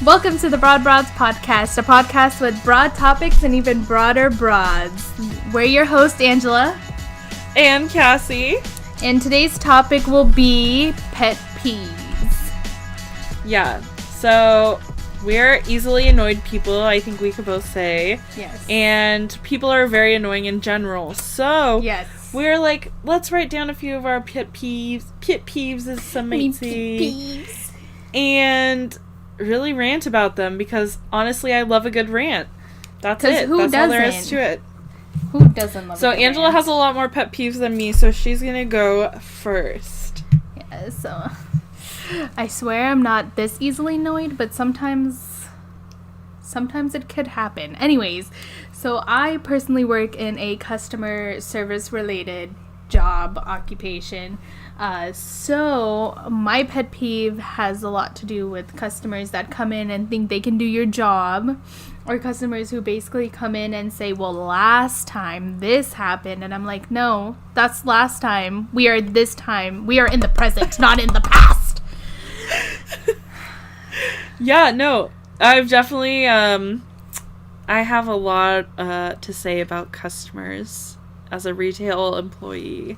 Welcome to the Broad Broads Podcast, a podcast with broad topics and even broader broads. We're your hosts, Angela. And Cassie. And today's topic will be pet peeves. Yeah, so we're easily annoyed people, I think we could both say. Yes. And people are very annoying in general. So, yes. We're like, let's write down a few of our pet peeves. Pet peeves, as some might say. Peeves. And really rant about them because honestly I love a good rant. That's it. Who That's doesn't? all there is to it. Who doesn't love So a good Angela rant? has a lot more pet peeves than me, so she's gonna go first. Yeah, so I swear I'm not this easily annoyed, but sometimes it could happen. Anyways, so I personally work in a customer service related job occupation. So my pet peeve has a lot to do with customers that come in and think they can do your job, or customers who basically come in and say, well, last time this happened, and I'm like, no, that's last time. We are in the present, not in the past. Yeah, no, I've definitely I have a lot to say about customers as a retail employee.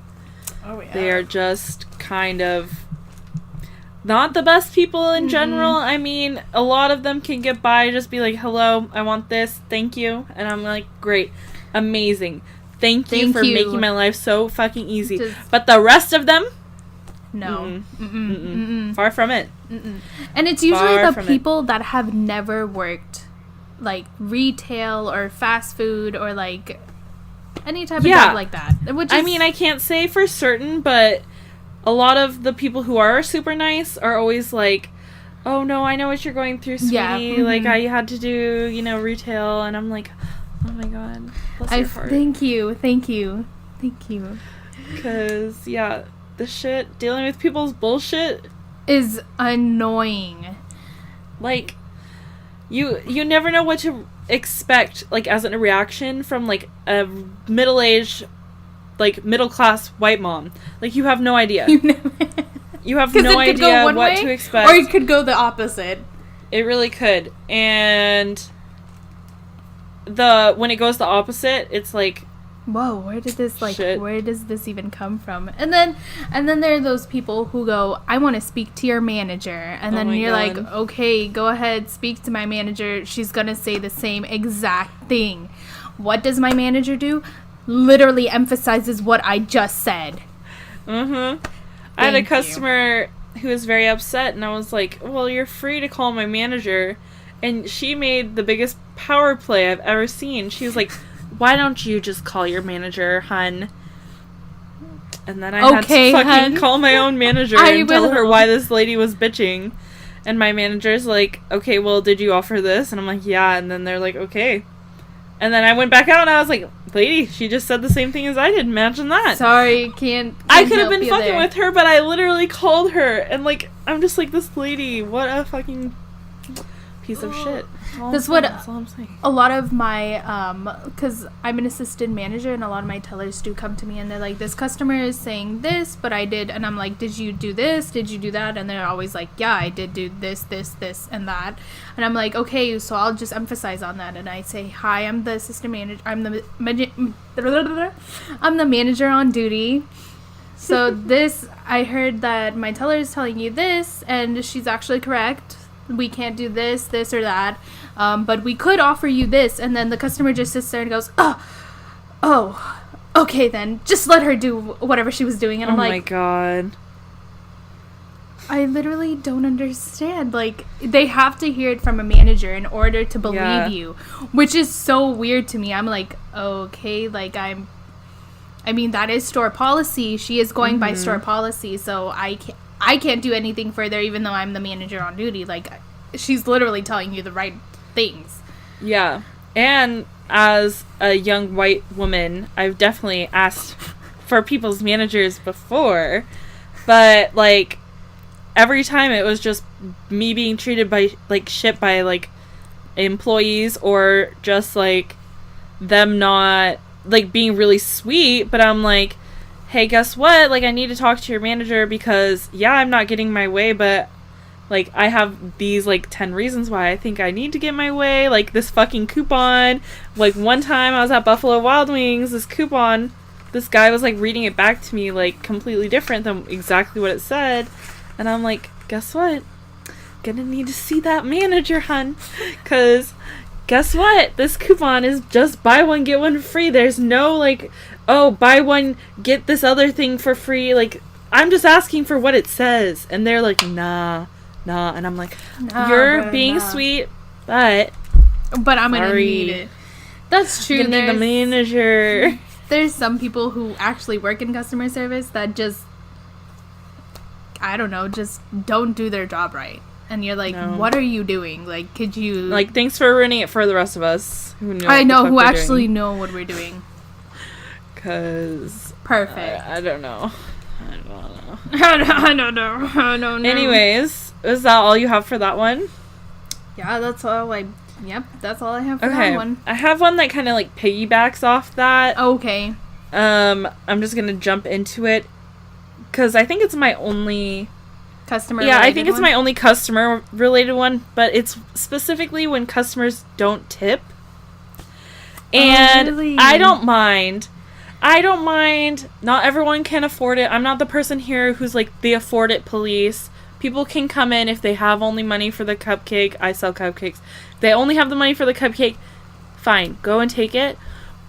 Oh, yeah. They are just kind of not the best people in general. I mean, a lot of them can get by, just be like, hello, I want this, thank you. And I'm like, great, amazing. Thank you for making my life so fucking easy. But the rest of them? No. Far from it. And it's usually the people that have never worked, like, retail or fast food or, like, any type of job like that. Which is, I mean, I can't say for certain, but a lot of the people who are super nice are always like, oh no, I know what you're going through, sweetie. Yeah. Like, I had to do, retail. And I'm like, oh my god, bless your heart. Thank you. Because, dealing with people's bullshit is annoying. Like, you never know what to expect, like, as a reaction from, like, a middle-aged, like, middle-class white mom. Like, you have no idea. You have no idea what to expect. Or it could go the opposite. It really could. And when it goes the opposite, it's like, whoa, where does this even come from? And then there are those people who go, I want to speak to your manager. And then you're like, okay, go ahead, speak to my manager. She's going to say the same exact thing. What does my manager do? Literally emphasizes what I just said. I had a customer who was very upset, and I was like, well, you're free to call my manager. And she made the biggest power play I've ever seen. She was like, why don't you just call your manager, hun? And then I had to fucking call my own manager and tell her why this lady was bitching. And my manager's like, okay, well, did you offer this? And I'm like, yeah. And then they're like, okay. And then I went back out and I was like, lady, she just said the same thing as I did. Imagine that. Sorry, can't I could have been fucking with her, but I literally called her. And, like, I'm just like, this lady, what a fucking piece of shit. That's what I'm saying. A lot of my, because I'm an assistant manager, and a lot of my tellers do come to me, and they're like, this customer is saying this, but I did, and I'm like, did you do this? Did you do that? And they're always like, yeah, I did do this, and that. And I'm like, okay, so I'll just emphasize on that, and I say, hi, I'm the assistant manager, I'm the manager on duty. So I heard that my teller is telling you this, and she's actually correct. We can't do this, or that. But we could offer you this. And then the customer just sits there and goes, oh, okay then. Just let her do whatever she was doing. And I'm like, oh my god. I literally don't understand. Like, they have to hear it from a manager in order to believe you. Which is so weird to me. I'm like, okay, like I mean, that is store policy. She is going by store policy. So I can't do anything further, even though I'm the manager on duty. Like, she's literally telling you the right things. Yeah. And as a young white woman, I've definitely asked for people's managers before. But, like, every time it was just me being treated by, like, shit by, like, employees, or just, like, them not, like, being really sweet. But I'm like, hey, guess what? Like, I need to talk to your manager because, yeah, I'm not getting my way, but like, I have these, like, 10 reasons why I think I need to get my way. Like, this fucking coupon. Like, one time I was at Buffalo Wild Wings, this coupon, this guy was, like, reading it back to me, like, completely different than exactly what it said. And I'm like, guess what? Gonna need to see that manager, hun. Because, guess what? This coupon is just buy one, get one free. There's no, like, oh, buy one, get this other thing for free. Like, I'm just asking for what it says. And they're like, nah. And I'm like, you're being sweet, but I'm gonna need it. That's true. You're gonna need the manager. There's some people who actually work in customer service that just, I don't know, just don't do their job right. And you're like, what are you doing? Like, could you... Like, thanks for ruining it for the rest of us. Who actually know what we're doing. Because... Perfect. I don't know. I don't know. Anyways, is that all you have for that one? Yeah, that's all that's all I have for that one. I have one that kind of, like, piggybacks off that. Okay. I'm just gonna jump into it. Because I think it's my only... I think it's my only customer related one, but it's specifically when customers don't tip. And really? I don't mind. Not everyone can afford it. I'm not the person here who's like the afford it police. People can come in if they have only money for the cupcake. I sell cupcakes. If they only have the money for the cupcake, fine, go and take it.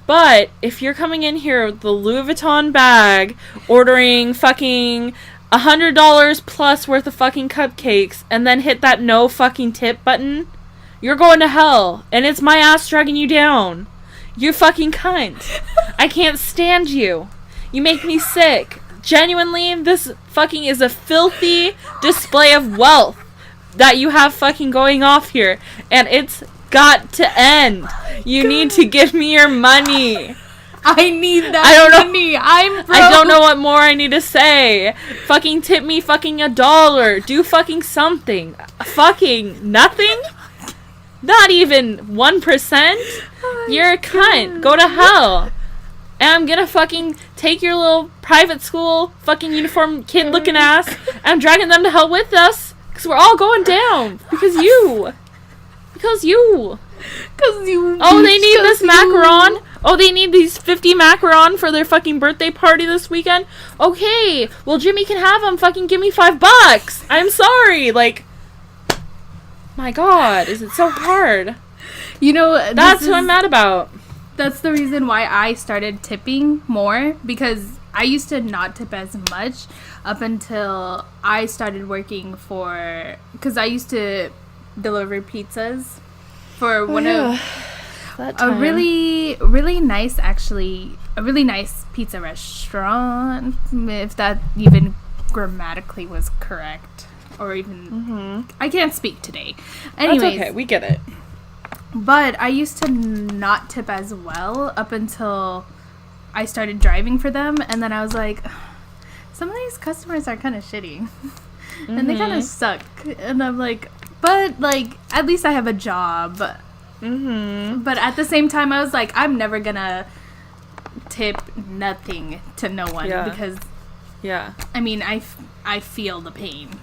But if you're coming in here with the Louis Vuitton bag, ordering fucking $100 plus worth of fucking cupcakes, and then hit that no fucking tip button, you're going to hell. And it's my ass dragging you down. You fucking cunt. I can't stand you. You make me sick. Genuinely, this fucking is a filthy display of wealth that you have fucking going off here. And it's got to end. You need to give me your money. I need that money. I'm broke. I don't know what more I need to say. Fucking tip me fucking $1. Do fucking something. Fucking nothing? Not even 1%? Oh, you're a cunt. Go to hell. And I'm gonna fucking take your little private school fucking uniform kid looking ass and I'm dragging them to hell with us. Because we're all going down. Because you. Oh, they need this macaron. Oh, they need these 50 macaron for their fucking birthday party this weekend? Okay, well, Jimmy can have them. Fucking give me $5. I'm sorry. Like, my God, is it so hard? You know, that's what I'm mad about. That's the reason why I started tipping more, because I used to not tip as much up until I started working because I used to deliver pizzas for one of... A really, really nice, actually, a really nice pizza restaurant, if that even grammatically was correct, or even, I can't speak today. Anyways. That's okay, we get it. But I used to not tip as well up until I started driving for them, and then I was like, some of these customers are kind of shitty, and they kind of suck, and I'm like, but, like, at least I have a job. But at the same time, I was like, I'm never gonna tip nothing to no one because, I mean, I feel the pain.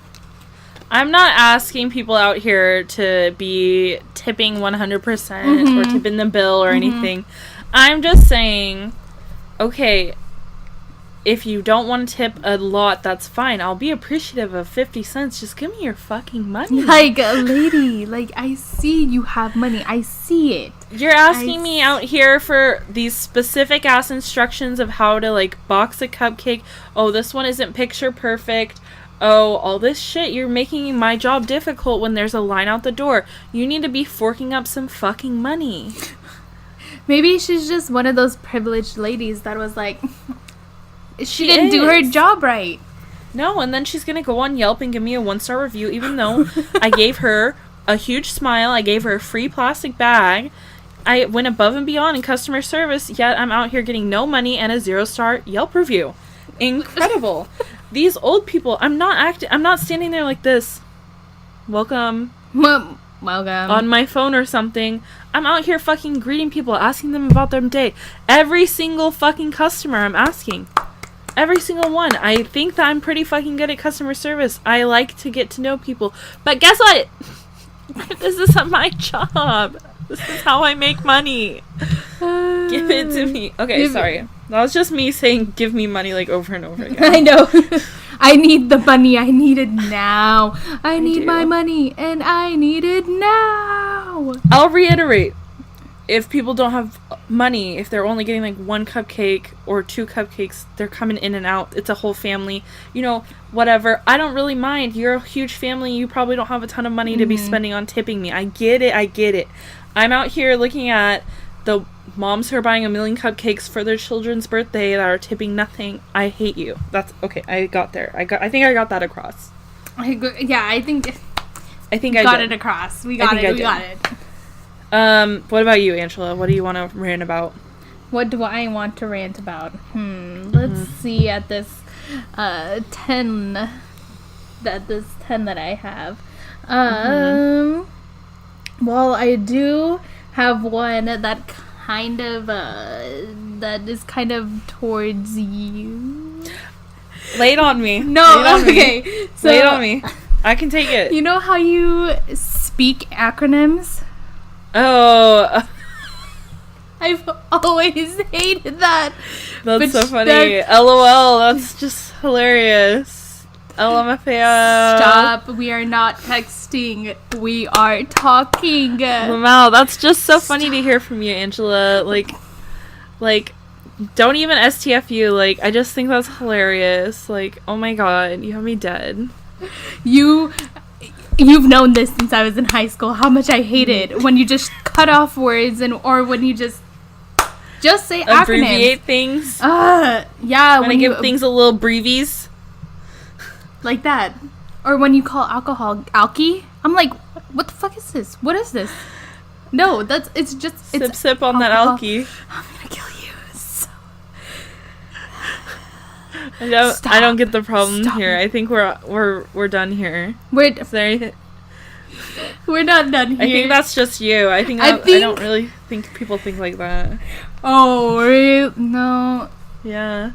I'm not asking people out here to be tipping 100% or tipping the bill or anything. I'm just saying, okay, if you don't want to tip a lot, that's fine. I'll be appreciative of 50 cents. Just give me your fucking money. Like, lady, like, I see you have money. I see it. You're asking me out here for these specific ass instructions of how to, like, box a cupcake. Oh, this one isn't picture perfect. Oh, all this shit. You're making my job difficult when there's a line out the door. You need to be forking up some fucking money. Maybe she's just one of those privileged ladies that was like... She didn't do her job right. No, and then she's going to go on Yelp and give me a 1-star review, even though I gave her a huge smile. I gave her a free plastic bag. I went above and beyond in customer service, yet I'm out here getting no money and a 0-star Yelp review. Incredible. These old people, I'm not standing there like this. Welcome. Welcome. On my phone or something. I'm out here fucking greeting people, asking them about their day. Every single fucking customer I'm asking. Every single one. I think that I'm pretty fucking good at customer service. I like to get to know people. But guess what? This isn't my job. This is how I make money. Give it to me. Okay, sorry. That was just me saying give me money like over and over again. I know. I need the money. I need it now. I need my money and I need it now. I'll reiterate. If people don't have money, if they're only getting like 1 cupcake or 2 cupcakes, they're coming in and out. It's a whole family. You know, whatever. I don't really mind. You're a huge family. You probably don't have a ton of money to be spending on tipping me. I get it. I'm out here looking at the moms who are buying 1 million cupcakes for their children's birthday that are tipping nothing. I hate you. That's okay. I got there. I think I got that across. I think I got did. it across. We got it. What about you, Angela? What do you want to rant about? What do I want to rant about? Let's see at this 10 that I have. Well, I do have one that kind of that is kind of towards you. Lay it on me. No, okay. So lay it on me. I can take it. You know how you speak acronyms? Oh. I've always hated that. That's so funny. LOL, that's just hilarious. LMFAO. Stop. We are not texting. We are talking. Wow, that's just so funny to hear from you, Angela. Like, don't even STFU. Like, I just think that's hilarious. Like, oh my god, you have me dead. You've known this since I was in high school, how much I hate it when you just cut off words or when you just say acronyms. Abbreviate things. Yeah. When you give things a little brevies. Like that. Or when you call alcohol alky. I'm like, what the fuck is this? What is this? No, it's Sip on that alky. I'm gonna kill you. So. I don't get the problem here. I think we're done here. Is there anything? We're not done here. I think that's just you. I don't really think people think like that. Oh, really? No. Yeah.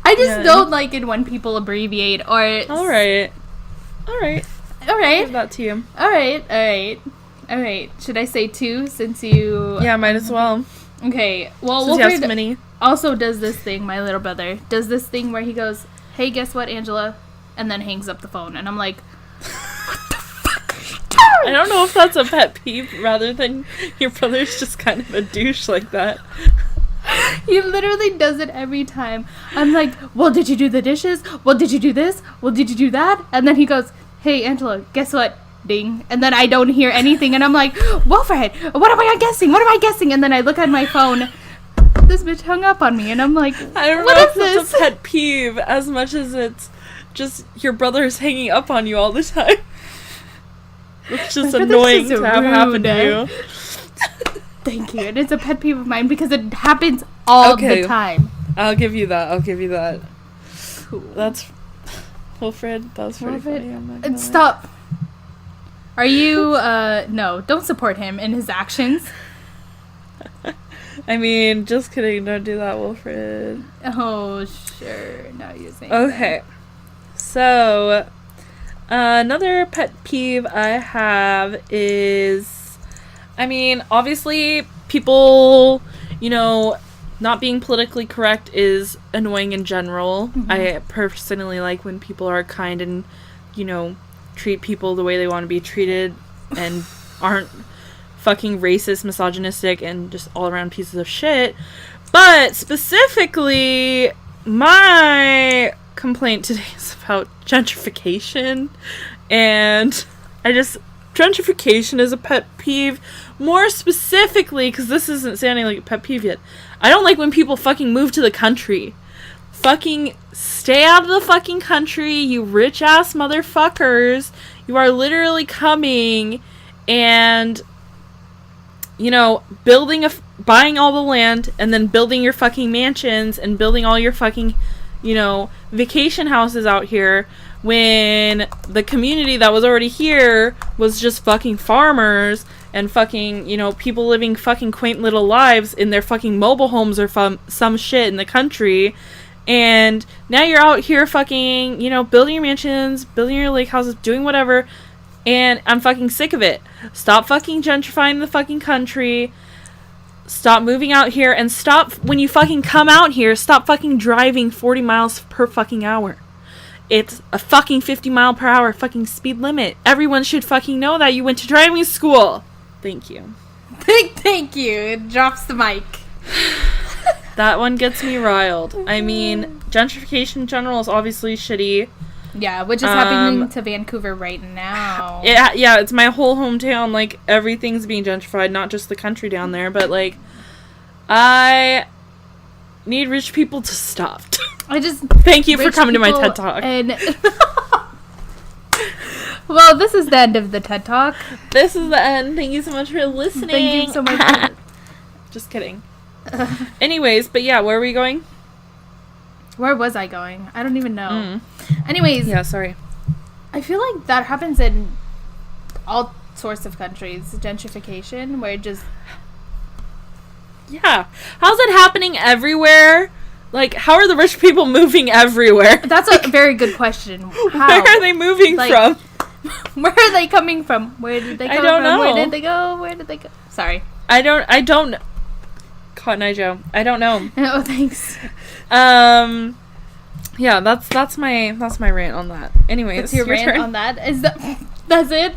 I just don't like it when people abbreviate or... All right. Give that to you. All right. Should I say 2 since you... Yeah, might as well. Okay. Well, since you have so many. Also does this thing, my little brother, does this thing where he goes, hey, guess what, Angela? And then hangs up the phone. And I'm like, what the fuck are you doing? I don't know if that's a pet peeve rather than your brother's just kind of a douche like that. He literally does it every time. I'm like, well, did you do the dishes? Well, did you do this? Well, did you do that? And then he goes, hey, Angela, guess what? Ding. And then I don't hear anything. And I'm like, Wilfred, what am I guessing? And then I look at my phone. This bitch hung up on me. And I'm like, I don't know if it's a pet peeve as much as it's just your brother's hanging up on you all the time. It's just annoying to have happen to you. Thank you. And it's a pet peeve of mine because it happens all the time. I'll give you that. Cool. That's Wilfred. That was pretty funny. Stop. Are you no, don't support him in his actions. I mean, just kidding. Don't do that, Wilfred. Oh, sure. Now you're saying okay. That. So, another pet peeve I have is, I mean, obviously, people, not being politically correct is annoying in general. Mm-hmm. I personally like when people are kind and, treat people the way they want to be treated and aren't fucking racist, misogynistic, and just all-around pieces of shit. But specifically, my complaint today is about gentrification. And gentrification is a pet peeve. More specifically, because this isn't sounding like a pet peeve yet, I don't like when people fucking move to the country. Fucking stay out of the fucking country, you rich-ass motherfuckers. You are literally coming and... buying all the land and then building your fucking mansions and building all your fucking, vacation houses out here when the community that was already here was just fucking farmers and fucking, people living fucking quaint little lives in their fucking mobile homes or some shit in the country. And now you're out here fucking, you know, building your mansions, building your lake houses, doing whatever. And I'm fucking sick of it. Stop fucking gentrifying the fucking country. Stop moving out here. And stop, when you fucking come out here, stop fucking driving 40 miles per fucking hour. It's a fucking 50 mile per hour fucking speed limit. Everyone should fucking know that. You went to driving school. Thank you. Thank you. It drops the mic. That one gets me riled. I mean, gentrification in general is obviously shitty. Yeah, which is happening to Vancouver right now. Yeah, it's my whole hometown. Like, everything's being gentrified, not just the country down there, but, like, I need rich people to stop. Thank you for coming to my TED Talk. Well, this is the end of the TED Talk. This is the end. Thank you so much for listening. Thank you so much. Just kidding. Anyways, but yeah, where are we going? Where was I going? I don't even know. Anyways. Yeah, sorry. I feel like that happens in all sorts of countries. Gentrification, where it just... Yeah. How's it happening everywhere? Like, how are the rich people moving everywhere? That's a very good question. How? Where are they moving from? Where are they coming from? Where did they come I don't from? know. Where did they go? Where did they go? Sorry. I don't... Cotton Eye Joe. I don't know. Oh, thanks. Yeah, that's my rant on that. Anyways, What's your rant turn. on that? That's it?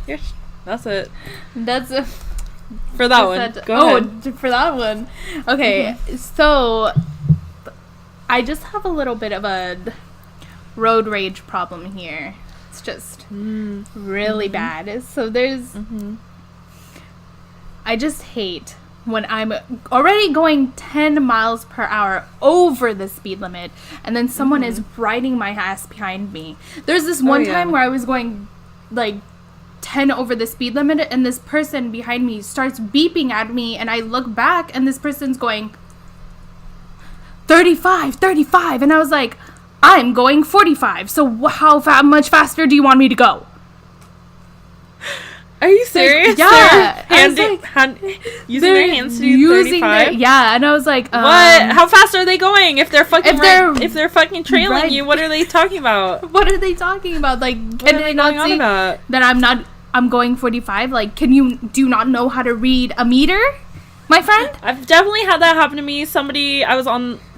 That's it. That's it. For that one. Go ahead. For that one. Okay, so I just have a little bit of a road rage problem here. It's just really bad. So there's... I just hate when I'm already going 10 miles per hour over the speed limit, and then someone is riding my ass behind me. There's this one time where I was going, like, 10 over the speed limit, and this person behind me starts beeping at me, and I look back, and this person's going 35, and I was like, I'm going 45, so how much faster do you want me to go? Are you serious? Yeah. Using their hands to do 35? Yeah, and I was like, what? How fast are they going? If they're fucking trailing you, what are they talking about? What are they talking about? Like, what are they going on about? That I'm going 45? Like, do you not know how to read a meter, my friend? I've definitely had that happen to me. I was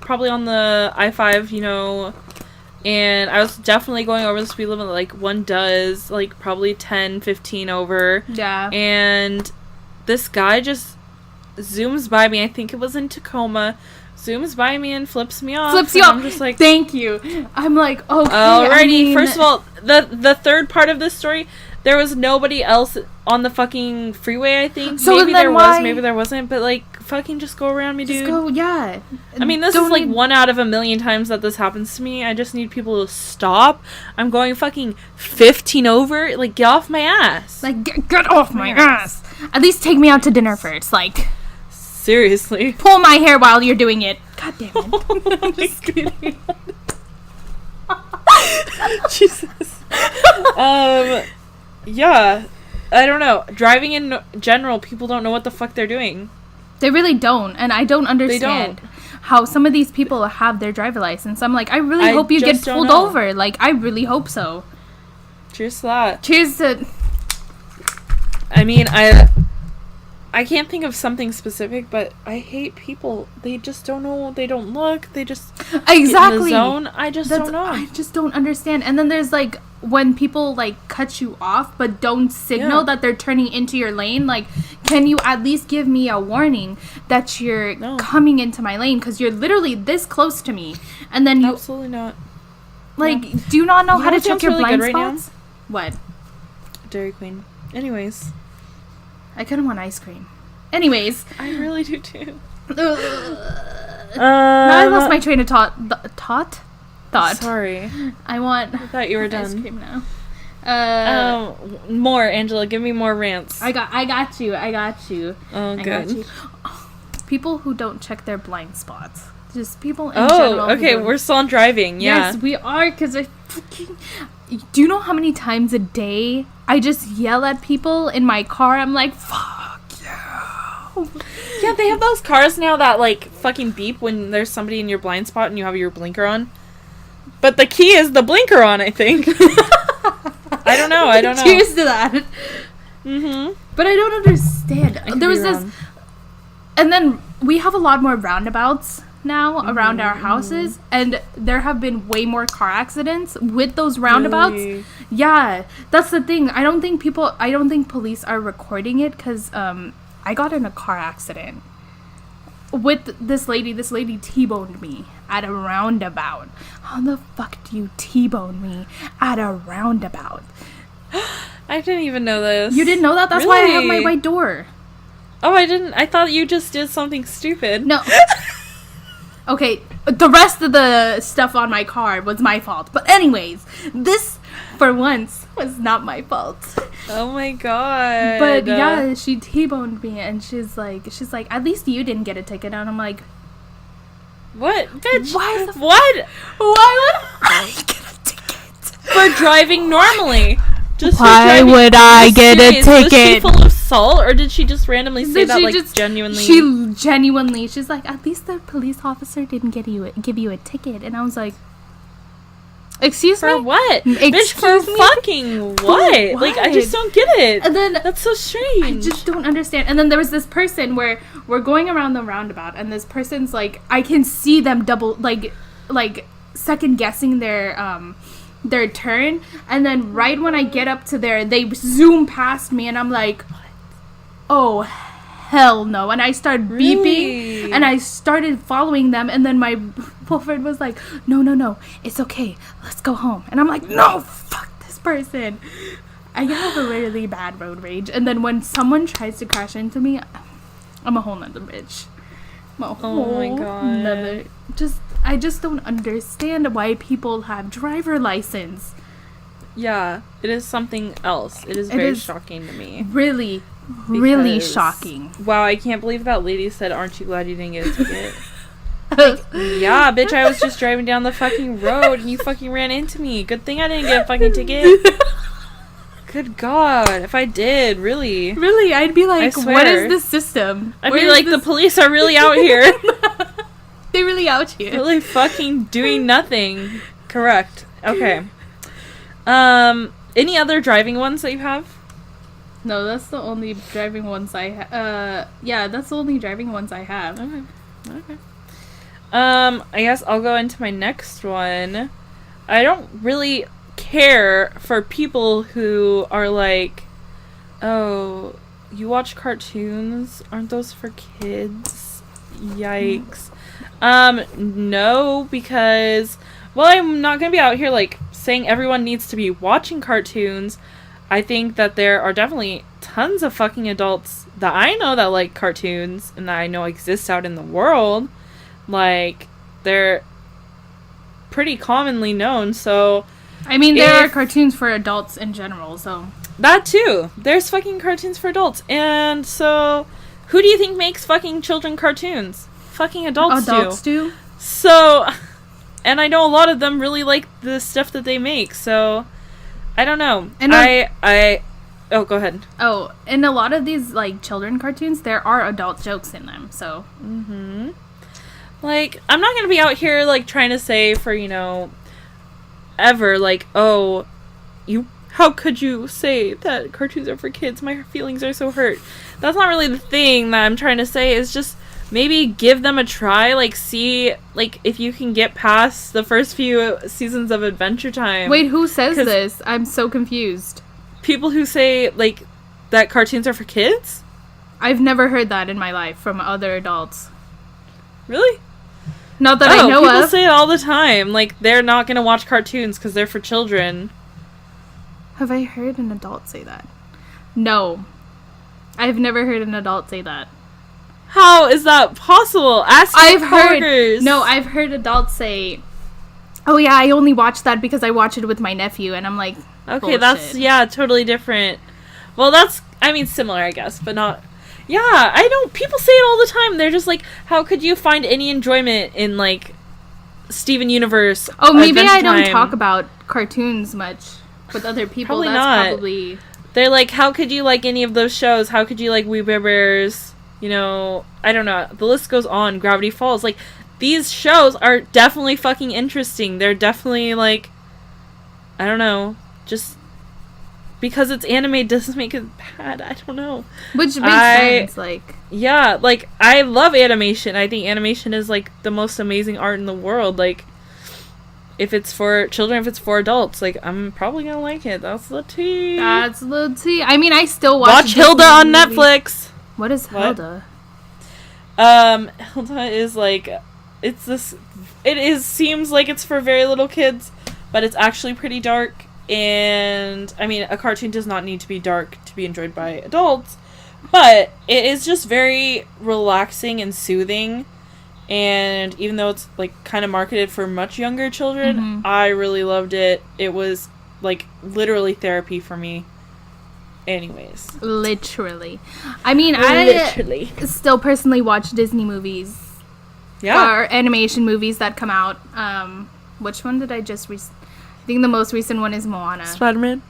probably on the I-5, you know, and I was definitely going over the speed limit like one does, like probably 10, 15 over. Yeah. And this guy just zooms by me. I think it was in Tacoma. Zooms by me and flips me off. I'm just like, thank you. I'm like, okay. Alrighty. First of all, the third part of this story, there was nobody else on the fucking freeway, I think. So maybe there was, maybe there wasn't, but like, fucking just go around me, dude. Just go, yeah. I mean, this is like 1 out of a million times that this happens to me. I just need people to stop. I'm going fucking 15 over. Like, get off my ass. Like, get off my ass. At least take me out to dinner first. Like, seriously. Pull my hair while you're doing it. God damn it. I'm just kidding. Jesus. Yeah. I don't know. Driving in general, people don't know what the fuck they're doing. They really don't, and I don't understand how some of these people have their driver license. I'm like, I really hope you get pulled over. Like, I really hope so. Cheers to that. Cheers to... I mean, I can't think of something specific, but I hate people. They just don't know. They don't look. They just exactly get in the zone. I just don't know. I just don't understand. And then there's like when people like cut you off but don't signal that they're turning into your lane. Like, can you at least give me a warning that you're coming into my lane, because you're literally this close to me, and then you absolutely not. Like, do you not know how to check your blind spots? Right what? Dairy Queen. Anyways. I kind of want ice cream. Anyways. I really do too. Now I lost my train of thought. Sorry. I thought you were done. Ice cream now. More, Angela. Give me more rants. I got you. Oh, good. People who don't check their blind spots. Just people in general. Oh, okay. We're still on driving. Yeah. Yes, we are, because I fucking... Do you know how many times a day I just yell at people in my car? I'm like, fuck you. Yeah, they have those cars now that, like, fucking beep when there's somebody in your blind spot and you have your blinker on. But the key is the blinker on, I think. I don't know. Cheers to that. Mm-hmm. But I don't understand. There was this... And then we have a lot more roundabouts now around our houses, and there have been way more car accidents with those roundabouts. Really? Yeah, that's the thing. I don't think police are recording it, because I got in a car accident with this lady. This lady T-boned me at a roundabout. How the fuck do you T-bone me at a roundabout? I didn't even know this. You didn't know that? That's why I have my white door. Oh, I didn't. I thought you just did something stupid. No. Okay, the rest of the stuff on my car was my fault. But anyways, this, for once, was not my fault. Oh my god. But yeah, she T-boned me, and she's like, at least you didn't get a ticket. And I'm like, what? Bitch. Why what? Why would I get a ticket? For driving normally. Just why would I get a ticket? Was she full of salt, or did she just randomly say that, like, genuinely? She genuinely, she's like, at least the police officer didn't give you a ticket. And I was like, excuse me? For what? Excuse Bitch, for me? fucking what? Like, I just don't get it. And then that's so strange. I just don't understand. And then there was this person where we're going around the roundabout, and this person's like, I can see them double, like second guessing their turn, and then right when I get up to there, they zoom past me, and I'm like, oh hell no. And I started beeping, and I started following them, and then my boyfriend was like, no, it's okay, let's go home. And I'm like, no, fuck this person. I have a really bad road rage, and then when someone tries to crash into me, I'm a whole nother bitch. Oh my god. I just don't understand why people have driver license. Yeah, it is something else. It is very shocking to me. Really shocking. Wow, I can't believe that lady said, "Aren't you glad you didn't get a ticket?" Like, yeah, bitch, I was just driving down the fucking road and you fucking ran into me. Good thing I didn't get a fucking ticket. Good God, if I did, really. Really, I'd be like, what is this system? I'd be like, the police are really out here. They're really out here. Really fucking doing nothing. Correct. Okay. Any other driving ones that you have? No, that's the only driving ones I have. Yeah, that's the only driving ones I have. Okay. I guess I'll go into my next one. I don't really care for people who are like, oh, you watch cartoons? Aren't those for kids? Yikes. No, because, well, I'm not gonna be out here, like, saying everyone needs to be watching cartoons. I think that there are definitely tons of fucking adults that I know that like cartoons and that I know exist out in the world. Like, they're pretty commonly known, so... I mean, there are cartoons for adults in general, so... That too. There's fucking cartoons for adults. And so, who do you think makes fucking children cartoons? Fucking adults do. So, and I know a lot of them really like the stuff that they make, so... I don't know. And oh, go ahead. Oh, in a lot of these, like, children cartoons, there are adult jokes in them, so... Mm-hmm. Like, I'm not gonna be out here, like, trying to say for, you know, ever, like, oh, how could you say that cartoons are for kids? My feelings are so hurt. That's not really the thing that I'm trying to say. It's just maybe give them a try, like, see, like, if you can get past the first few seasons of Adventure Time. Wait, who says this? I'm so confused. People who say, like, that cartoons are for kids? I've never heard that in my life from other adults. Really? Not that I know of. People say it all the time. Like, they're not gonna watch cartoons because they're for children. Have I heard an adult say that? No. I've never heard an adult say that. How is that possible? Ask your coworkers. I've heard adults say, oh yeah, I only watch that because I watch it with my nephew, and I'm like, okay, bullshit. That's, yeah, totally different. Well, that's, I mean, similar, I guess, but not, yeah, I don't, people say it all the time. They're just like, how could you find any enjoyment in, like, Steven Universe? Oh, maybe I don't talk about cartoons much with other people. Probably that's not. Probably. They're like, how could you like any of those shows? How could you like We Bear Bears? You know, I don't know. The list goes on. Gravity Falls. Like, these shows are definitely fucking interesting. They're definitely, like, I don't know, just because it's anime doesn't make it bad. I don't know. Which makes sense, like. Yeah, like, I love animation. I think animation is, like, the most amazing art in the world. Like, if it's for children, if it's for adults, like, I'm probably gonna like it. That's the tea. That's the tea. I mean, I still watch Hilda on Netflix. What is Hilda? Hilda is, like, it's this, seems like it's for very little kids, but it's actually pretty dark. And, I mean, a cartoon does not need to be dark to be enjoyed by adults, but it is just very relaxing and soothing. And even though it's, like, kind of marketed for much younger children, I really loved it. It was, like, literally therapy for me. Anyways. Literally. I mean, I still personally watch Disney movies. Yeah. Or animation movies that come out. Which one did I just I think the most recent one is Moana. Spider-Man?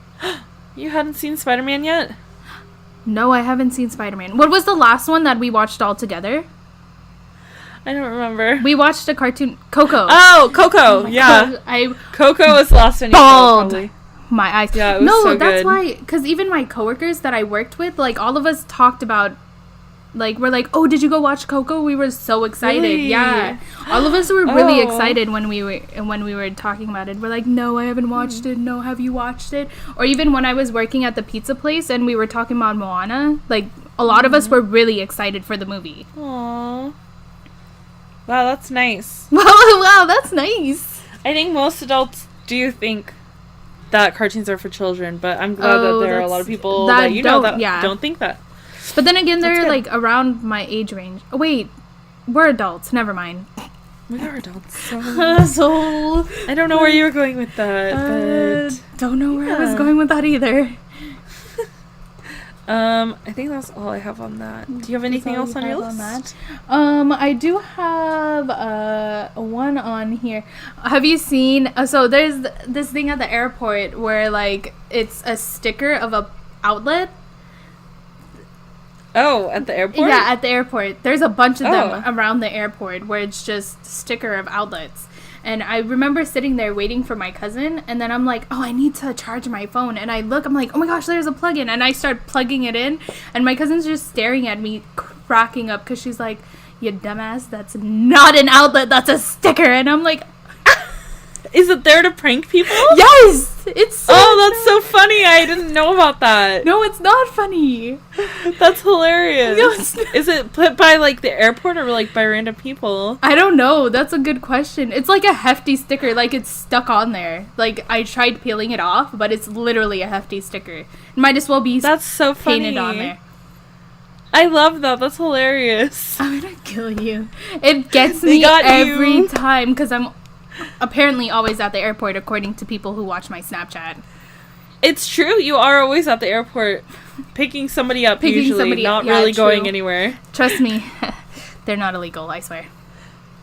You hadn't seen Spider-Man yet? No, I haven't seen Spider-Man. What was the last one that we watched all together? I don't remember. We watched a cartoon, Coco. Oh, Coco. Yeah. Coco was lost in bald. My eyes. Yeah, it was so that's good. why, because even my coworkers that I worked with, like, all of us talked about, like, we're like, oh, did you go watch Coco? We were so excited. Really? Yeah. All of us were really excited when we were talking about it. We're like, no, I haven't watched it. No, have you watched it? Or even when I was working at the pizza place and we were talking about Moana, like, a lot of us were really excited for the movie. Aww. Wow, that's nice. Wow, that's nice. I think most adults do think that cartoons are for children, but I'm glad that there are a lot of people that don't think that. But then again, they're like around my age range. Oh, wait, we're adults. Never mind. We are adults. So I don't know where you were going with that. But don't know where I was going with that either. I think that's all I have on that. Do you have anything else on your list? I do have one on here. Have you seen? So there's this thing at the airport where, like, it's a sticker of a outlet. Oh, at the airport? Yeah, at the airport. There's a bunch of them around the airport where it's just sticker of outlets. And I remember sitting there waiting for my cousin, and then I'm like, oh, I need to charge my phone. And I look, I'm like, oh my gosh, there's a plug-in. And I start plugging it in, and my cousin's just staring at me, cracking up, because she's like, you dumbass, that's not an outlet, that's a sticker. And I'm like, is it there to prank people? Yes! It's so that's so funny. I didn't know about that. No, it's not funny. That's hilarious. No, it's not. Is it put by, like, the airport or, like, by random people? I don't know. That's a good question. It's like a hefty sticker. Like, it's stuck on there. Like, I tried peeling it off, but it's literally a hefty sticker. It might as well be That's so funny. Painted on there. I love that. That's hilarious. I'm gonna kill you. It gets me every time because I'm apparently always at the airport, according to people who watch my Snapchat. It's true. You are always at the airport picking somebody up, usually, not really going anywhere. Trust me. They're not illegal, I swear.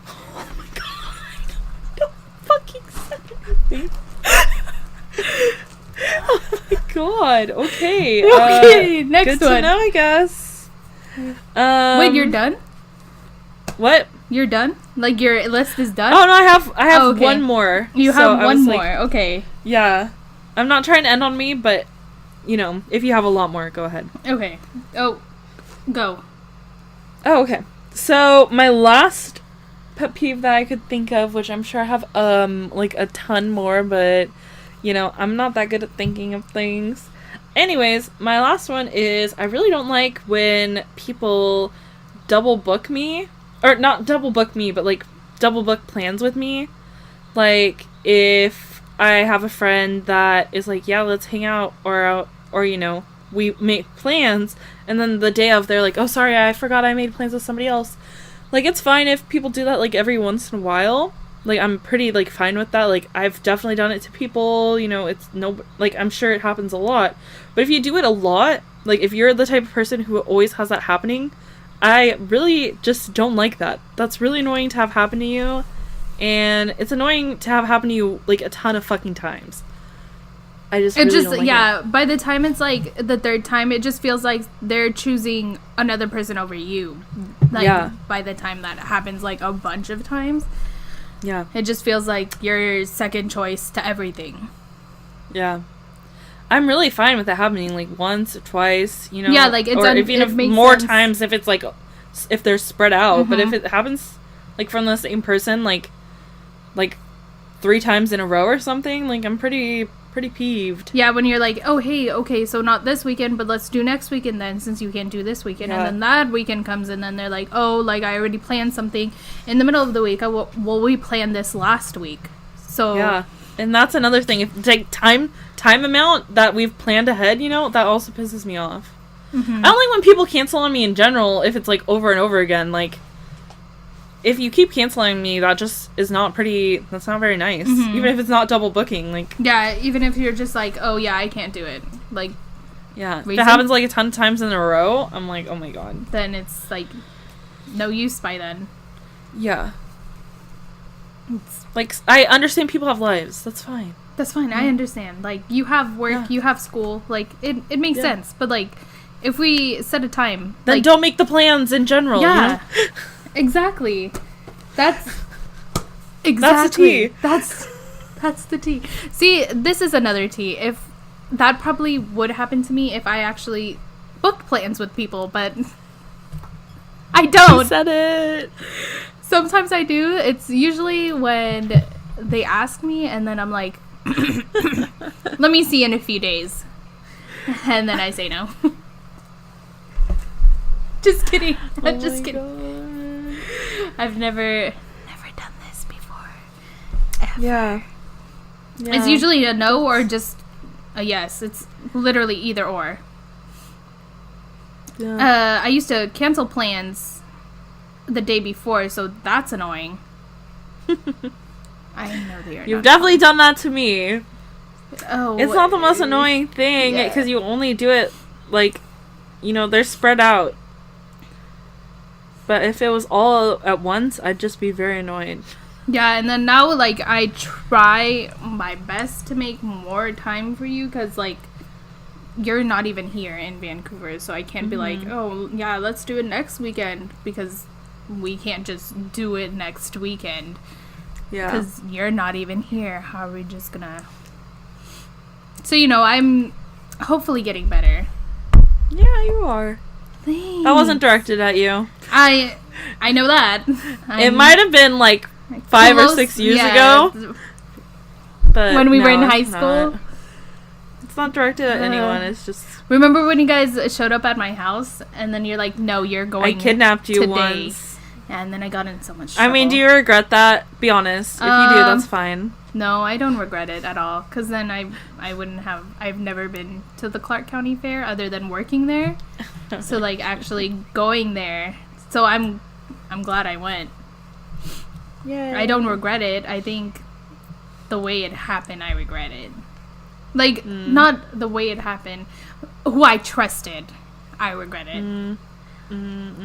Oh my god. Don't fucking say anything. Oh my god. Okay. Okay, next good one. Good to know, I guess. Wait, you're done? What? You're done? Like, your list is done? Oh, no, I have one more. You have one more, okay. Yeah. I'm not trying to end on me, but, you know, if you have a lot more, go ahead. Okay. Oh, go. Oh, okay. So, my last pet peeve that I could think of, which I'm sure I have, like, a ton more, but, you know, I'm not that good at thinking of things. Anyways, my last one is, I really don't like when people double book me. Or not double book me, but, like, double book plans with me. Like, if I have a friend that is like, yeah, let's hang out, or you know, we make plans, and then the day of, they're like, oh, sorry, I forgot I made plans with somebody else. Like, it's fine if people do that, like, every once in a while. Like, I'm pretty, like, fine with that. Like, I've definitely done it to people, you know, it's like, I'm sure it happens a lot. But if you do it a lot, like, if you're the type of person who always has that happening, I really just don't like that. That's really annoying to have happen to you. And it's annoying to have happen to you, like, a ton of fucking times. I just it really just don't like it. by the time it's like the third time, it just feels like they're choosing another person over you. Like by the time that happens like a bunch of times. Yeah. It just feels like you're second choice to everything. Yeah. I'm really fine with it happening like once or twice, you know. Yeah, like it's or even if more times if it's like if they're spread out, but if it happens like from the same person like 3 times in a row or something, like I'm pretty peeved. Yeah, when you're like, oh, hey, okay, so not this weekend, but let's do next weekend then, since you can't do this weekend. And then that weekend comes, and then they're like, oh, like, I already planned something in the middle of the week. Well, we planned this last week. So... Yeah, and that's another thing. If like time amount that we've planned ahead, you know, that also pisses me off. I don't like when people cancel on me in general if it's, like, over and over again. Like, if you keep canceling me, that just is not that's not very nice. Even if it's not double booking, like... Yeah, even if you're just like, oh, yeah, I can't do it. Like, yeah. If it happens, like, a ton of times in a row, I'm like, oh my god. Then it's, like, no use by then. Yeah. Like, I understand people have lives. That's fine. That's fine. I understand. Like, you have work, you have school. Like, it makes sense. But, like, if we set a time... Then like, don't make the plans in general, yeah. You know? Exactly. That's the tea. That's the tea. See, this is another tea. If that probably would happen to me if I actually booked plans with people, but I don't. You said it. Sometimes I do. It's usually when they ask me and then I'm like, let me see in a few days. And then I say no. Just kidding. I'm just kidding. God. I've never done this before. Ever. Yeah. It's usually a no or just a yes. It's literally either or. Yeah. I used to cancel plans the day before, so that's annoying. I know they are. You've definitely done that to me. Oh, it's not the most annoying thing because you only do it like, you know, they're spread out. But if it was all at once, I'd just be very annoyed. Yeah, and then now, like, I try my best to make more time for you because, like, you're not even here in Vancouver, so I can't be like, oh, yeah, let's do it next weekend because we can't just do it next weekend. Yeah. Because you're not even here. How are we just gonna... So, you know, I'm hopefully getting better. Yeah, you are. Thanks. That wasn't directed at you. I know that. It might have been like 5 or 6 years ago. But when we were in high school. It's not directed at anyone. It's just... Remember when you guys showed up at my house and then you're like, no, you're going I kidnapped you today. Once. And then I got in so much trouble. I mean, do you regret that? Be honest. If you do, that's fine. No, I don't regret it at all. Because then I wouldn't have... I've never been to the Clark County Fair other than working there. So, like, actually going there. So I'm glad I went. Yeah. I don't regret it. I think the way it happened, I regret it. Like, not the way it happened. Who I trusted, I regret it.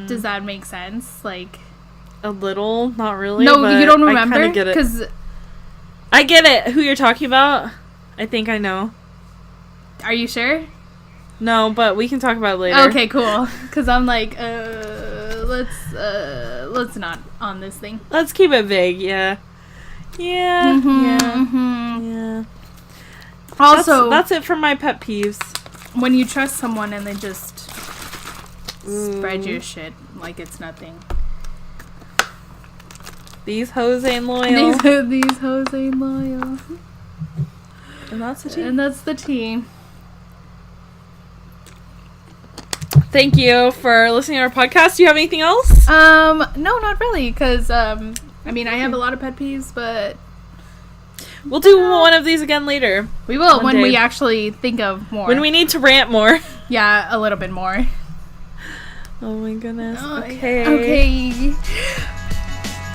Does that make sense? Like... A little, not really. No, but you don't remember? I kind of get it. 'Cause I get it. Who you're talking about? I think I know. Are you sure? No, but we can talk about it later. Okay, cool. Because I'm like, let's not on this thing. Let's keep it vague. Yeah. Yeah. Yeah. Also, that's it for my pet peeves. When you trust someone and they just spread your shit like it's nothing. These hoes ain't loyal. These hoes ain't loyal. And that's the tea. And that's the tea. Thank you for listening to our podcast. Do you have anything else? No, not really, because, I mean, I have a lot of pet peeves, but... We'll do one of these again later. We will, when we actually think of more. When we need to rant more. Yeah, a little bit more. Oh my goodness. Okay.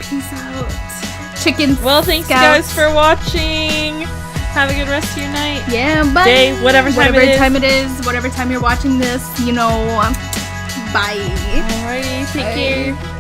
Peace out. Chickens. Well, thanks guys for watching. Have a good rest of your night. Yeah, bye. Day, whatever time it is. Whatever time you're watching this, you know. Bye. Alrighty, take care.